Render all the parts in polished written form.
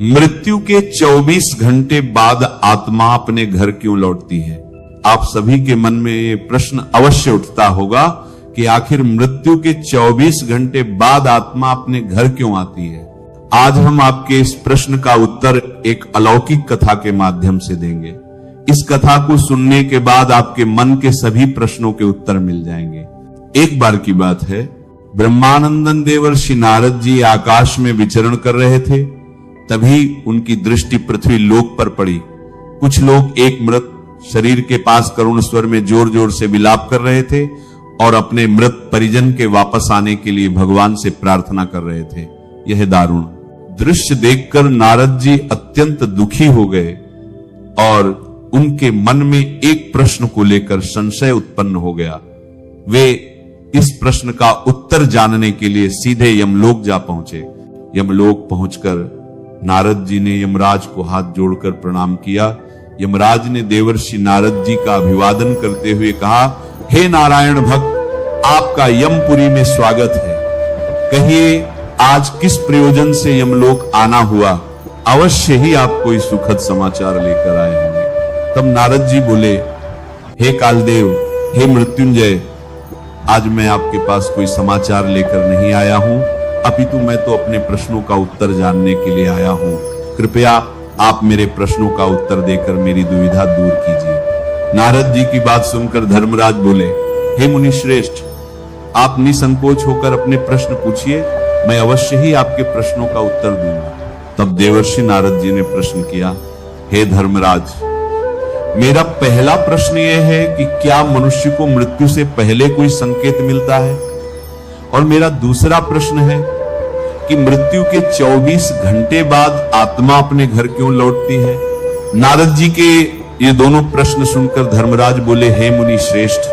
मृत्यु के 24 घंटे बाद आत्मा अपने घर क्यों लौटती है? आप सभी के मन में ये प्रश्न अवश्य उठता होगा कि आखिर मृत्यु के 24 घंटे बाद आत्मा अपने घर क्यों आती है। आज हम आपके इस प्रश्न का उत्तर एक अलौकिक कथा के माध्यम से देंगे। इस कथा को सुनने के बाद आपके मन के सभी प्रश्नों के उत्तर मिल जाएंगे। एक बार की बात है, ब्रह्मानंदन देवर्षि नारद जी आकाश में विचरण कर रहे थे। तभी उनकी दृष्टि पृथ्वी लोक पर पड़ी। कुछ लोग एक मृत शरीर के पास करुण स्वर में जोर जोर से विलाप कर रहे थे और अपने मृत परिजन के वापस आने के लिए भगवान से प्रार्थना कर रहे थे। यह दारुण दृश्य देखकर नारद जी अत्यंत दुखी हो गए और उनके मन में एक प्रश्न को लेकर संशय उत्पन्न हो गया। वे इस प्रश्न का उत्तर जानने के लिए सीधे यमलोक जा पहुंचे। यमलोक पहुंचकर नारद जी ने यमराज को हाथ जोड़कर प्रणाम किया। यमराज ने देवर्षि नारद जी का अभिवादन करते हुए कहा, हे नारायण भक्त, आपका यमपुरी में स्वागत है। कहिए आज किस प्रयोजन से यमलोक आना हुआ? अवश्य ही आप कोई सुखद समाचार लेकर आए होंगे। तब नारद जी बोले, हे कालदेव, हे मृत्युंजय, आज मैं आपके पास कोई समाचार लेकर नहीं आया हूं, अपितु मैं तो अपने प्रश्नों का उत्तर जानने के लिए आया हूं। कृपया आप मेरे प्रश्नों का उत्तर देकर मेरी दुविधा दूर कीजिए। नारद जी की बात सुनकर धर्मराज बोले, हे मुनि श्रेष्ठ, आप निसंकोच होकर अपने प्रश्न पूछिए, मैं अवश्य ही आपके प्रश्नों का उत्तर दूंगा। तब देवर्षि नारद जी ने प्रश्न किया, हे धर्मराज, मेरा पहला प्रश्न यह है कि क्या मनुष्य को मृत्यु से पहले कोई संकेत मिलता है? और मेरा दूसरा प्रश्न है कि मृत्यु के 24 घंटे बाद आत्मा अपने घर क्यों लौटती है? नारद जी के ये दोनों प्रश्न सुनकर धर्मराज बोले, हे मुनि श्रेष्ठ,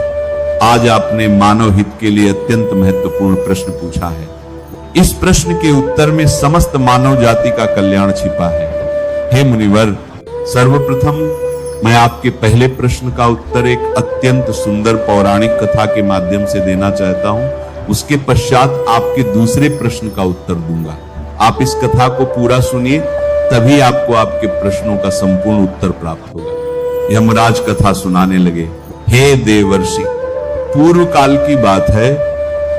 आज आपने मानव हित के लिए अत्यंत महत्वपूर्ण प्रश्न पूछा है। इस प्रश्न के उत्तर में समस्त मानव जाति का कल्याण छिपा है। हे मुनिवर, सर्वप्रथम मैं आपके पहले प्रश्न का उत्तर एक अत्यंत सुंदर पौराणिक कथा के माध्यम से देना चाहता हूं। उसके पश्चात आपके दूसरे प्रश्न का उत्तर दूंगा। आप इस कथा को पूरा सुनिए, तभी आपको आपके प्रश्नों का संपूर्ण उत्तर प्राप्त होगा। यमराज कथा सुनाने लगे। हे देवर्षि, पूर्व काल की बात है,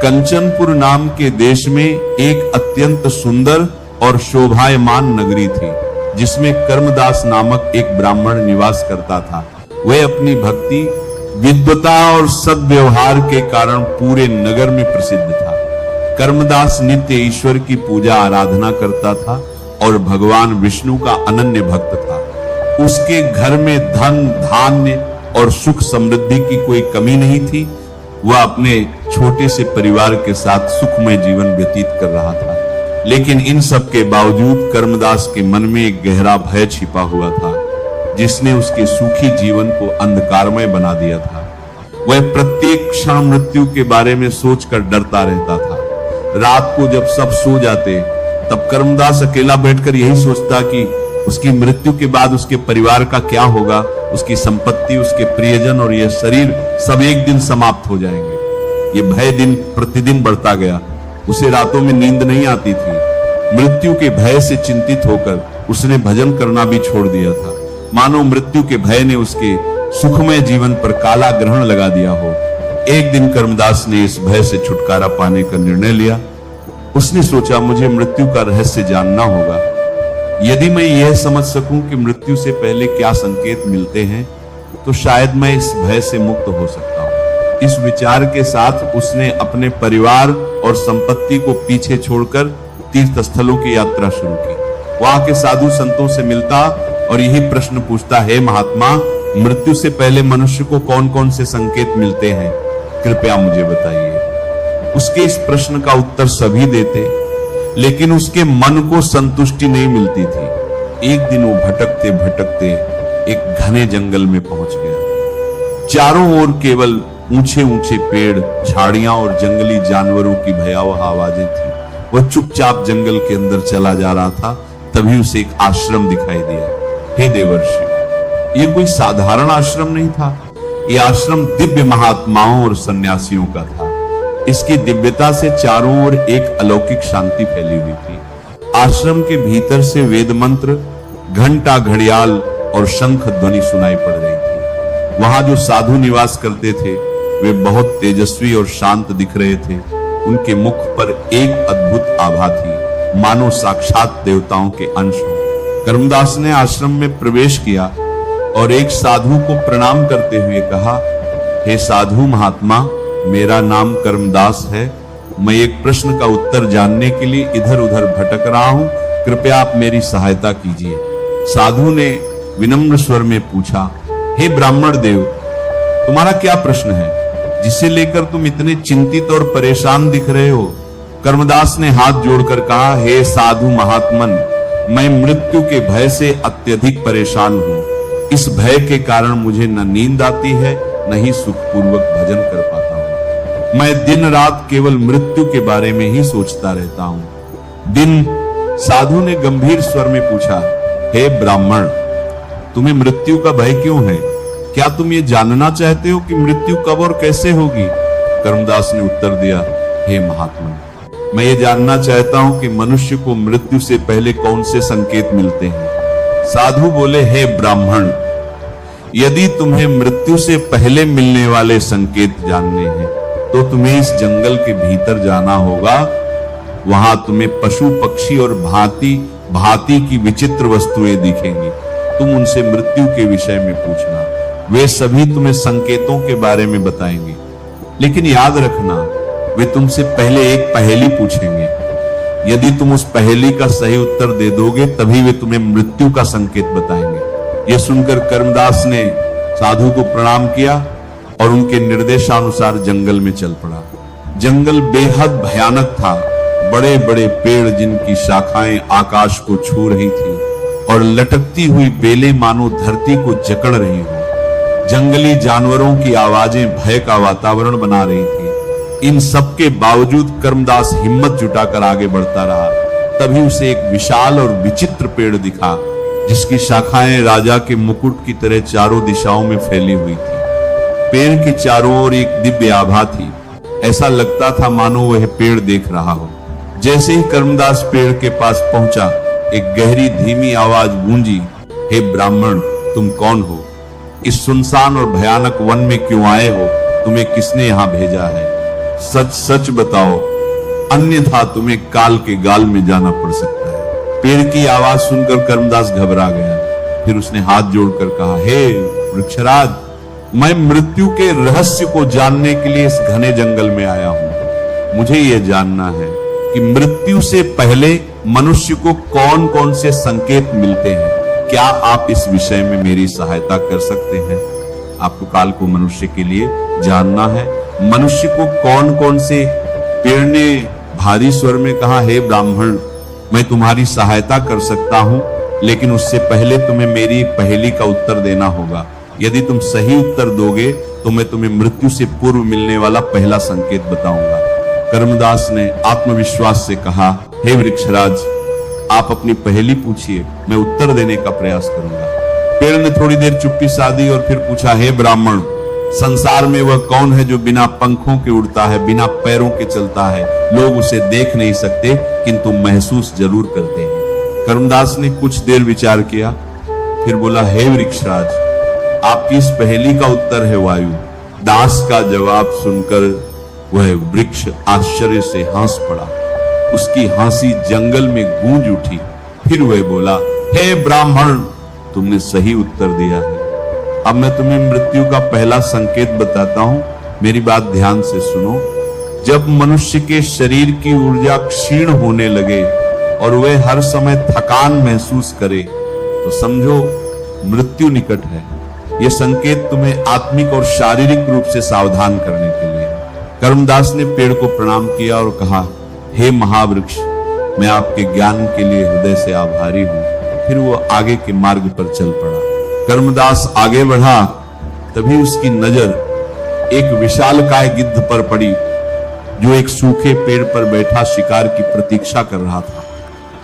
कंचनपुर नाम के देश में एक अत्यंत सुंदर और शोभायमान नगरी थी, जिसमें कर्मदास नामक एक ब्राह्मण निवास करता था। वह अपनी भक्ति, विद्वता और सद्व्यवहार के कारण पूरे नगर में प्रसिद्ध था। कर्मदास नित्य ईश्वर की पूजा आराधना करता था और भगवान विष्णु का अनन्य भक्त था। उसके घर में धन, धान्य और सुख समृद्धि की कोई कमी नहीं थी। वह अपने छोटे से परिवार के साथ सुखमय जीवन व्यतीत कर रहा था। लेकिन इन सब के बावजूद कर्मदास के मन में एक गहरा भय छिपा हुआ था, जिसने उसके सुखी जीवन को अंधकारमय बना दिया था। वह प्रत्येक क्षण मृत्यु के बारे में सोचकर डरता रहता था। रात को जब सब सो जाते, तब कर्मदास अकेला बैठकर यही सोचता कि उसकी मृत्यु के बाद उसके परिवार का क्या होगा, उसकी संपत्ति, उसके प्रियजन और यह शरीर सब एक दिन समाप्त हो जाएंगे। ये भय दिन प्रतिदिन बढ़ता गया। उसे रातों में नींद नहीं आती थी। मृत्यु के भय से चिंतित होकर उसने भजन करना भी छोड़ दिया था, मानो मृत्यु के भय ने उसके सुखमय जीवन पर काला ग्रहण लगा दिया हो। एक दिन कर्मदास ने इस भय से छुटकारा पाने का निर्णय लिया। उसने सोचा, मुझे मृत्यु का रहस्य जानना होगा। यदि मैं यह समझ सकूं कि मृत्यु से पहले क्या संकेत मिलते हैं, तो शायद मैं इस भय से मुक्त हो सकता हूं। इस विचार के साथ उसने अपने परिवार और संपत्ति को पीछे छोड़कर तीर्थ स्थलों की यात्रा शुरू की। वहां के साधु संतों से मिलता और यही प्रश्न पूछता, हे महात्मा, मृत्यु से पहले मनुष्य को कौन कौन से संकेत मिलते हैं? कृपया मुझे बताइए। उसके इस प्रश्न का उत्तर सभी देते, लेकिन उसके मन को संतुष्टि नहीं मिलती थी। एक दिन वो भटकते भटकते एक घने जंगल में पहुंच गया। चारों ओर केवल ऊंचे ऊंचे पेड़, झाड़ियां और जंगली जानवरों की भयावह आवाजें थी। वह चुपचाप जंगल के अंदर चला जा रहा था। तभी उसे एक आश्रम दिखाई दिया। हे देवर्षि, ये कोई साधारण आश्रम नहीं था। यह आश्रम दिव्य महात्माओं और सन्यासियों का था। इसकी दिव्यता से चारों ओर एक अलौकिक शांति फैली हुई थी। आश्रम के भीतर से वेद मंत्र, घंटा, घड़ियाल और शंख ध्वनि सुनाई पड़ रही थी। वहां जो साधु निवास करते थे वे बहुत तेजस्वी और शांत दिख रहे थे। उनके मुख पर एक अद्भुत आभा थी, मानो साक्षात देवताओं के अंश हो। कर्मदास ने आश्रम में प्रवेश किया और एक साधु को प्रणाम करते हुए कहा, हे साधु महात्मा, मेरा नाम कर्मदास है। मैं एक प्रश्न का उत्तर जानने के लिए इधर उधर भटक रहा हूं, कृपया आप मेरी सहायता कीजिए। साधु ने विनम्र स्वर में पूछा, हे ब्राह्मण देव, तुम्हारा क्या प्रश्न है जिसे लेकर तुम इतने चिंतित और परेशान दिख रहे हो? कर्मदास ने हाथ जोड़कर कहा, हे साधु महात्मन, मैं मृत्यु के भय से अत्यधिक परेशान हूं। इस भय के कारण मुझे न नींद आती है, न ही सुखपूर्वक भजन कर पाता हूं। मैं दिन रात केवल मृत्यु के बारे में ही सोचता रहता हूं। साधु ने गंभीर स्वर में पूछा, हे ब्राह्मण, तुम्हें मृत्यु का भय क्यों है? क्या तुम ये जानना चाहते हो कि मृत्यु कब और कैसे होगी? कर्मदास ने उत्तर दिया, हे महात्मा, मैं ये जानना चाहता हूं कि मनुष्य को मृत्यु से पहले कौन से संकेत मिलते हैं। साधु बोले, हे ब्राह्मण, यदि तुम्हें मृत्यु से पहले मिलने वाले संकेत जानने हैं तो तुम्हें इस जंगल के भीतर जाना होगा। वहां तुम्हें पशु पक्षी और भांति भांति की विचित्र वस्तुएं दिखेंगी। तुम उनसे मृत्यु के विषय में पूछना, वे सभी तुम्हें संकेतों के बारे में बताएंगे। लेकिन याद रखना, वे तुमसे पहले एक पहेली पूछेंगे। यदि तुम उस पहेली का सही उत्तर दे दोगे तभी वे तुम्हें मृत्यु का संकेत बताएंगे। यह सुनकर कर्मदास ने साधु को प्रणाम किया और उनके निर्देशानुसार जंगल में चल पड़ा। जंगल बेहद भयानक था। बड़े बड़े पेड़ जिनकी शाखाएं आकाश को छू रही थी और लटकती हुई बेलें मानो धरती को जकड़ रही हो। जंगली जानवरों की आवाजें भय का वातावरण बना रही थी। इन सब के बावजूद कर्मदास हिम्मत जुटाकर आगे बढ़ता रहा। तभी उसे एक विशाल और विचित्र पेड़ दिखा, जिसकी शाखाएं राजा के मुकुट की तरह चारों दिशाओं में फैली हुई थी। पेड़ के चारों ओर एक दिव्य आभा थी। ऐसा लगता था मानो वह पेड़ देख रहा हो। जैसे ही कर्मदास पेड़ के पास पहुंचा, एक गहरी धीमी आवाज गूंजी, हे ब्राह्मण, तुम कौन हो? इस सुनसान और भयानक वन में क्यों आए हो? तुम्हें किसने यहाँ भेजा है? सच सच बताओ, अन्यथा तुम्हें काल के गाल में जाना पड़ सकता है। पेड़ की आवाज सुनकर कर्मदास घबरा गया। फिर उसने हाथ जोड़कर कहा, हे वृक्षराज, मैं मृत्यु के रहस्य को जानने के लिए इस घने जंगल में आया हूं। मुझे यह जानना है कि मृत्यु से पहले मनुष्य को कौन कौन से संकेत मिलते हैं। क्या आप इस विषय में मेरी सहायता कर सकते हैं? आपको काल को मनुष्य के लिए जानना है। मनुष्य को कौन कौन से? पेड़ ने भारी स्वर में कहा, हे ब्राह्मण, मैं तुम्हारी सहायता कर सकता हूं, लेकिन उससे पहले तुम्हें मेरी एक पहेली का उत्तर देना होगा। यदि तुम सही उत्तर दोगे तो मैं तुम्हें मृत्यु से पूर्व मिलने वाला पहला संकेत बताऊंगा। कर्मदास ने आत्मविश्वास से कहा, हे वृक्षराज, आप अपनी पहेली पूछिए, मैं उत्तर देने का प्रयास करूंगा। पेड़ ने थोड़ी देर चुप्पी साधी और फिर पूछा, हे ब्राह्मण, संसार में वह कौन है जो बिना पंखों के उड़ता है, बिना पैरों के चलता है? लोग उसे देख नहीं सकते किंतु महसूस जरूर करते हैं। कर्मदास ने कुछ देर विचार किया, फिर बोला, हे वृक्षराज, आपकी इस पहेली का उत्तर है वायु। दास का जवाब सुनकर वह वृक्ष आश्चर्य से हंस पड़ा। उसकी हंसी जंगल में गूंज उठी। फिर वह बोला, हे ब्राह्मण, तुमने सही उत्तर दिया है। अब मैं तुम्हें मृत्यु का पहला संकेत बताता हूं, मेरी बात ध्यान से सुनो। जब मनुष्य के शरीर की ऊर्जा क्षीण होने लगे और वह हर समय थकान महसूस करे तो समझो मृत्यु निकट है। यह संकेत तुम्हें आत्मिक और शारीरिक रूप से सावधान करने के लिए। कर्मदास ने पेड़ को प्रणाम किया और कहा, हे महावृक्ष, मैं आपके ज्ञान के लिए हृदय से आभारी हूं। फिर वो आगे के मार्ग पर चल पड़ा। कर्मदास आगे बढ़ा, तभी उसकी नजर एक विशालकाय गिद्ध पर पड़ी, जो एक सूखे पेड़ पर बैठा शिकार की प्रतीक्षा कर रहा था।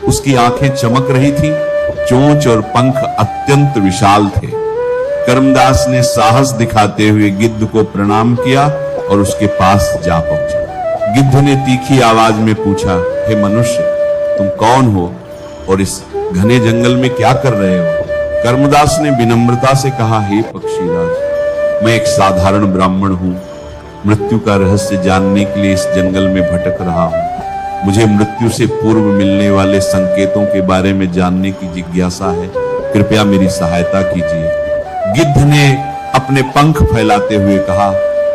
उसकी आंखें चमक रही थी, चोंच और पंख अत्यंत विशाल थे। कर्मदास ने साहस दिखाते हुए गिद्ध को प्रणाम किया और उसके पास जा पहुंचा। गिद्ध ने तीखी आवाज में पूछा, हे मनुष्य, तुम कौन हो और इस घने जंगल में क्या कर रहे हो? कर्मदास ने विनम्रता से कहा, हे पक्षीराज, मैं एक साधारण ब्राह्मण हूं। मृत्यु का रहस्य जानने के लिए इस जंगल में भटक रहा हूं। मुझे मृत्यु से पूर्व मिलने वाले संकेतों के बारे में जानने की जिज्ञासा है। कृपया मेरी सहायता कीजिए। गिद्ध ने अपने पंख फैलाते हुए कहा,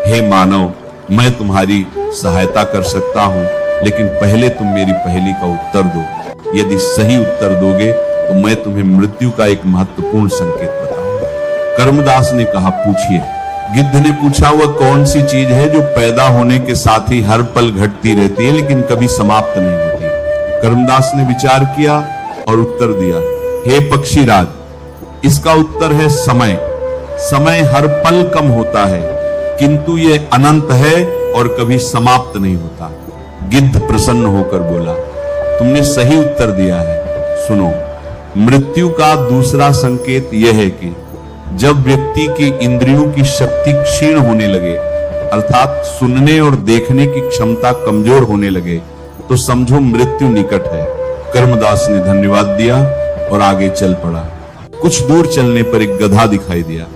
हे मानव, मैं तुम्हारी सहायता कर सकता हूं, लेकिन पहले तुम मेरी पहेली का उत्तर दो। यदि सही उत्तर दोगे तो मैं तुम्हें मृत्यु का एक महत्वपूर्ण संकेत बताऊंगा। कर्मदास ने कहा, पूछिए। गिद्ध ने पूछा, वह कौन सी चीज है जो पैदा होने के साथ ही हर पल घटती रहती है लेकिन कभी समाप्त नहीं होती? कर्मदास ने विचार किया और उत्तर दिया, हे पक्षीराज, इसका उत्तर है समय। समय हर पल कम होता है, किंतु यह अनंत है और कभी समाप्त नहीं होता। गिद्ध प्रसन्न होकर बोला, तुमने सही उत्तर दिया है। सुनो, मृत्यु का दूसरा संकेत यह है कि जब व्यक्ति की इंद्रियों की शक्ति क्षीण होने लगे, अर्थात सुनने और देखने की क्षमता कमजोर होने लगे, तो समझो मृत्यु निकट है। कर्मदास ने धन्यवाद दिया और आगे चल पड़ा। कुछ दूर चलने पर एक गधा दिखाई दिया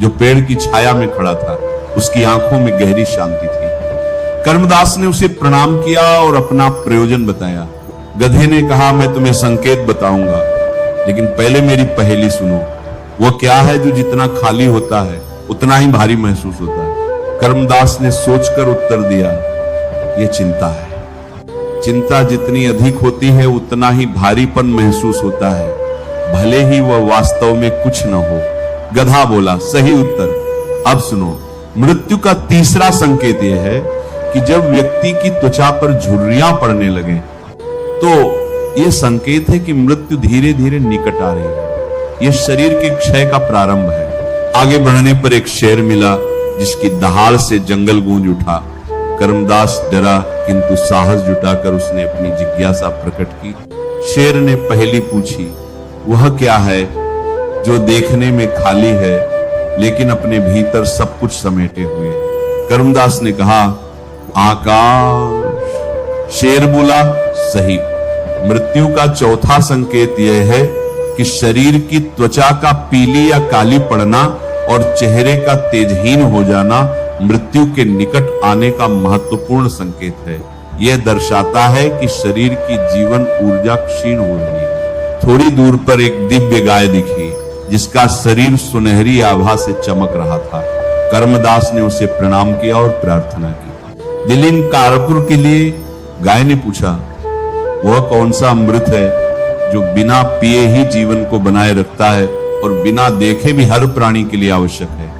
जो पेड़ की छाया में खड़ा था। उसकी आंखों में गहरी शांति थी। कर्मदास ने उसे प्रणाम किया और अपना प्रयोजन बताया। गधे ने कहा, मैं तुम्हें संकेत बताऊंगा, लेकिन पहले मेरी पहेली सुनो। वो क्या है जो जितना खाली होता है उतना ही भारी महसूस होता है? कर्मदास ने सोचकर उत्तर दिया, ये चिंता है। चिंता जितनी अधिक होती है उतना ही भारीपन महसूस होता है, भले ही वह वास्तव में कुछ न हो। गधा बोला, सही उत्तर। अब सुनो, मृत्यु का तीसरा संकेत यह है कि जब व्यक्ति की त्वचा पर झुर्रियां पड़ने लगे तो यह संकेत है कि मृत्यु धीरे धीरे निकट आ रही है। यह शरीर के क्षय का प्रारंभ है। आगे बढ़ने पर एक शेर मिला जिसकी दहाड़ से जंगल गूंज उठा। कर्मदास डरा, किंतु साहस जुटाकर उसने अपनी जिज्ञासा प्रकट की। शेर ने पहेली पूछी, वह क्या है जो देखने में खाली है लेकिन अपने भीतर सब कुछ समेटे हुए? कर्मदास ने कहा, आकाश। शेर बोला, सही। मृत्यु का चौथा संकेत यह है कि शरीर की त्वचा का पीली या काली पड़ना और चेहरे का तेजहीन हो जाना मृत्यु के निकट आने का महत्वपूर्ण संकेत है। यह दर्शाता है कि शरीर की जीवन ऊर्जा क्षीण हो रही है। थोड़ी दूर पर एक दिव्य गाय दिखी जिसका शरीर सुनहरी आभा से चमक रहा था। कर्मदास ने उसे प्रणाम किया और प्रार्थना की। दिलीन कारपुर के लिए गाय ने पूछा, वह कौन सा अमृत है जो बिना पिए ही जीवन को बनाए रखता है और बिना देखे भी हर प्राणी के लिए आवश्यक है?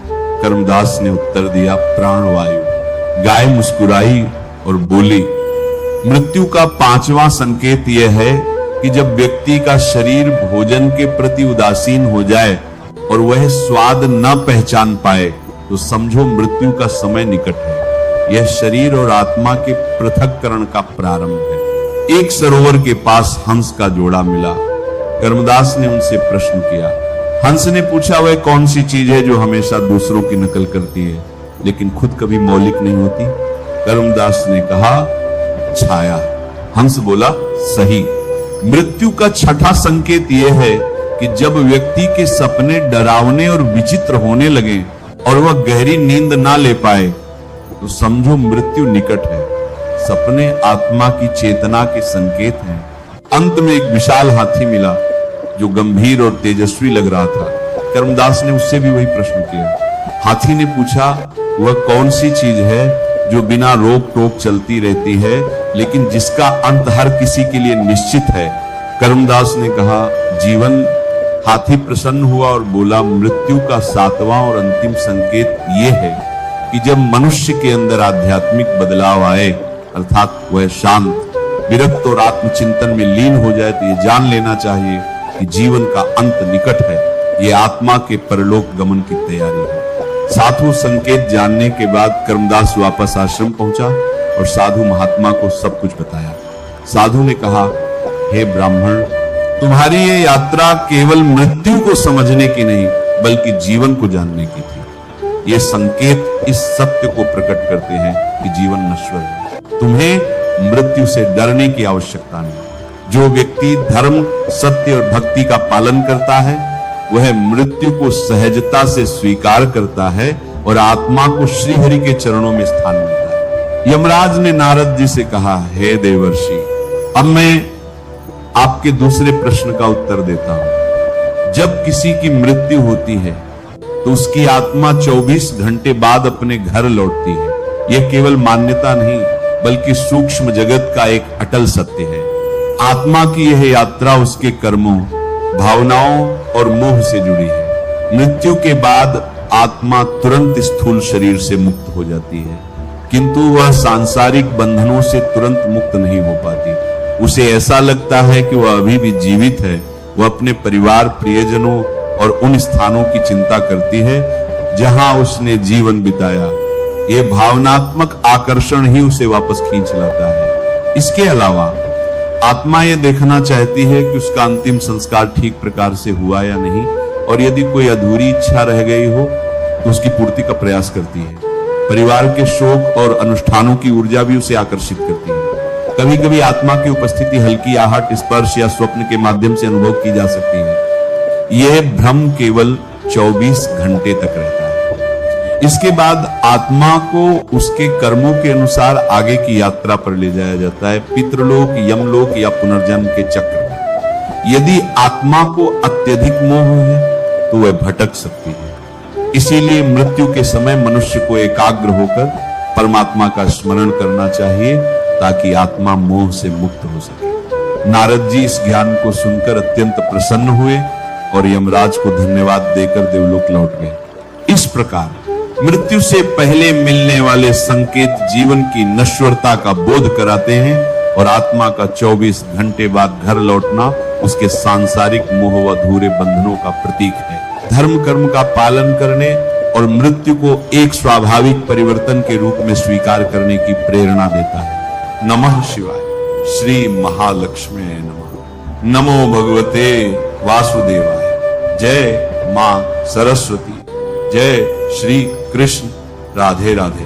कर्मदास ने उत्तर दिया, प्राणवायु। गाय मुस्कुराई और बोली, मृत्यु का पांचवा संकेत यह है कि जब व्यक्ति का शरीर भोजन के प्रति उदासीन हो जाए और वह स्वाद न पहचान पाए तो समझो मृत्यु का समय निकट है। यह शरीर और आत्मा के पृथक्करण का प्रारंभ है। एक सरोवर के पास हंस का जोड़ा मिला। कर्मदास ने उनसे प्रश्न किया। हंस ने पूछा, वह कौन सी चीज है जो हमेशा दूसरों की नकल करती है लेकिन खुद कभी मौलिक नहीं होती? कर्मदास ने कहा, छाया। हंस बोला, सही। मृत्यु का छठा संकेत यह है कि जब व्यक्ति के सपने डरावने और विचित्र होने लगे और वह गहरी नींद ना ले पाए तो समझो मृत्यु निकट है। सपने आत्मा की चेतना के संकेत हैं। अंत में एक विशाल हाथी मिला जो गंभीर और तेजस्वी लग रहा था। कर्मदास ने उससे भी वही प्रश्न किया। हाथी ने पूछा, वह कौन सी चीज है जो बिना रोक टोक चलती रहती है लेकिन जिसका अंत हर किसी के लिए निश्चित है? कर्मदास ने कहा, जीवन। हाथी प्रसन्न हुआ और बोला, मृत्यु का सातवां और अंतिम संकेत यह है कि जब मनुष्य के अंदर आध्यात्मिक बदलाव आए, अर्थात वह शांत, विरक्त और आत्मचिंतन में लीन हो जाए, तो यह जान लेना चाहिए कि जीवन का अंत निकट है। यह आत्मा के परलोक गमन की तैयारी है। साधु संकेत जानने के बाद कर्मदास वापस आश्रम पहुंचा और साधु महात्मा को सब कुछ बताया। साधु ने कहा, हे ब्राह्मण, तुम्हारी ये यात्रा केवल मृत्यु को समझने की नहीं बल्कि जीवन को जानने की थी। ये संकेत इस सत्य को प्रकट करते हैं कि जीवन नश्वर है। तुम्हें मृत्यु से डरने की आवश्यकता नहीं। जो व्यक्ति धर्म, सत्य और भक्ति का पालन करता है वह मृत्यु को सहजता से स्वीकार करता है और आत्मा को श्री हरि के चरणों में स्थान मिलता है। यमराज ने नारद जी से कहा, हे देवर्षि, अब मैं आपके दूसरे प्रश्न का उत्तर देता हूं। जब किसी की मृत्यु होती है तो उसकी आत्मा 24 घंटे बाद अपने घर लौटती है। यह केवल मान्यता नहीं बल्कि सूक्ष्म जगत का एक अटल सत्य है। आत्मा की यह यात्रा उसके कर्मों, भावनाओं और मोह से जुड़ी है। मृत्यु के बाद आत्मा तुरंत स्थूल शरीर से मुक्त हो जाती है, किंतु वह सांसारिक बंधनों से तुरंत मुक्त नहीं हो पाती। उसे ऐसा लगता है कि वह अभी भी जीवित है। वह अपने परिवार, प्रियजनों और उन स्थानों की चिंता करती है जहां उसने जीवन बिताया। यह भावनात्मक आकर्षण ही उसे वापस खींच लाता है। इसके अलावा आत्मा यह देखना चाहती है कि उसका अंतिम संस्कार ठीक प्रकार से हुआ या नहीं, और यदि कोई अधूरी इच्छा रह गई हो तो उसकी पूर्ति का प्रयास करती है। परिवार के शोक और अनुष्ठानों की ऊर्जा भी उसे आकर्षित करती है। कभी कभी आत्मा की उपस्थिति हल्की आहट, स्पर्श या स्वप्न के माध्यम से अनुभव की जा सकती है। यह भ्रम केवल 24 घंटे तक रहता है। इसके बाद आत्मा को उसके कर्मों के अनुसार आगे की यात्रा पर ले जाया जाता है, पितृलोक, यमलोक या पुनर्जन्म के चक्र में। यदि आत्मा को अत्यधिक मोह है तो वह भटक सकती है। इसीलिए मृत्यु के समय मनुष्य को एकाग्र होकर परमात्मा का स्मरण करना चाहिए ताकि आत्मा मोह से मुक्त हो सके। नारद जी इस ज्ञान को सुनकर अत्यंत प्रसन्न हुए और यमराज को धन्यवाद देकर देवलोक लौट गए। इस प्रकार मृत्यु से पहले मिलने वाले संकेत जीवन की नश्वरता का बोध कराते हैं और आत्मा का 24 घंटे बाद घर लौटना उसके सांसारिक मोह व अधूरे बंधनों का प्रतीक है। धर्म कर्म का पालन करने और मृत्यु को एक स्वाभाविक परिवर्तन के रूप में स्वीकार करने की प्रेरणा देता है। नमः शिवाय। श्री महालक्ष्मी नमः। नमो भगवते वासुदेवाय। जय मां सरस्वती। जय श्री कृष्ण। राधे राधे।